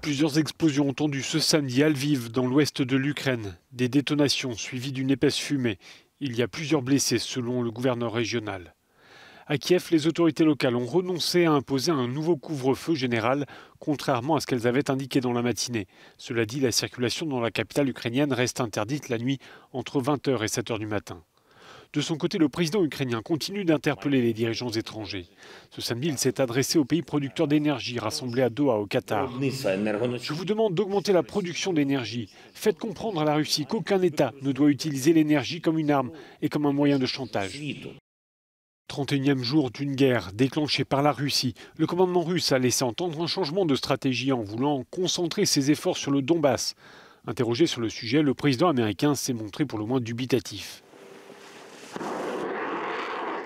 Plusieurs explosions entendues ce samedi à Lviv, dans l'ouest de l'Ukraine. Des détonations suivies d'une épaisse fumée. Il y a plusieurs blessés selon le gouverneur régional. À Kiev, les autorités locales ont renoncé à imposer un nouveau couvre-feu général, contrairement à ce qu'elles avaient indiqué dans la matinée. Cela dit, la circulation dans la capitale ukrainienne reste interdite la nuit entre 20h et 7h du matin. De son côté, le président ukrainien continue d'interpeller les dirigeants étrangers. Ce samedi, il s'est adressé aux pays producteurs d'énergie rassemblés à Doha, au Qatar. Je vous demande d'augmenter la production d'énergie. Faites comprendre à la Russie qu'aucun État ne doit utiliser l'énergie comme une arme et comme un moyen de chantage. 31e jour d'une guerre déclenchée par la Russie, le commandement russe a laissé entendre un changement de stratégie en voulant concentrer ses efforts sur le Donbass. Interrogé sur le sujet, le président américain s'est montré pour le moins dubitatif.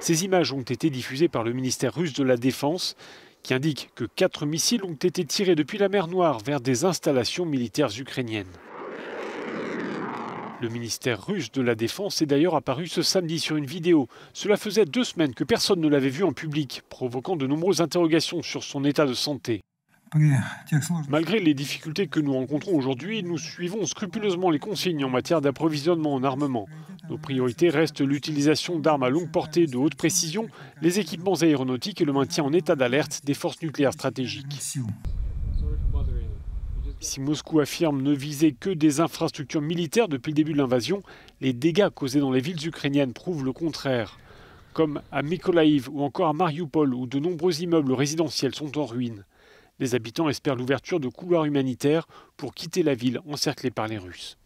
Ces images ont été diffusées par le ministère russe de la Défense, qui indique que 4 missiles ont été tirés depuis la mer Noire vers des installations militaires ukrainiennes. Le ministère russe de la Défense est d'ailleurs apparu ce samedi sur une vidéo. Cela faisait 2 semaines que personne ne l'avait vu en public, provoquant de nombreuses interrogations sur son état de santé. Malgré les difficultés que nous rencontrons aujourd'hui, nous suivons scrupuleusement les consignes en matière d'approvisionnement en armement. Nos priorités restent l'utilisation d'armes à longue portée de haute précision, les équipements aéronautiques et le maintien en état d'alerte des forces nucléaires stratégiques. Si Moscou affirme ne viser que des infrastructures militaires depuis le début de l'invasion, les dégâts causés dans les villes ukrainiennes prouvent le contraire. Comme à Mykolaïv ou encore à Mariupol, où de nombreux immeubles résidentiels sont en ruine. Les habitants espèrent l'ouverture de couloirs humanitaires pour quitter la ville encerclée par les Russes.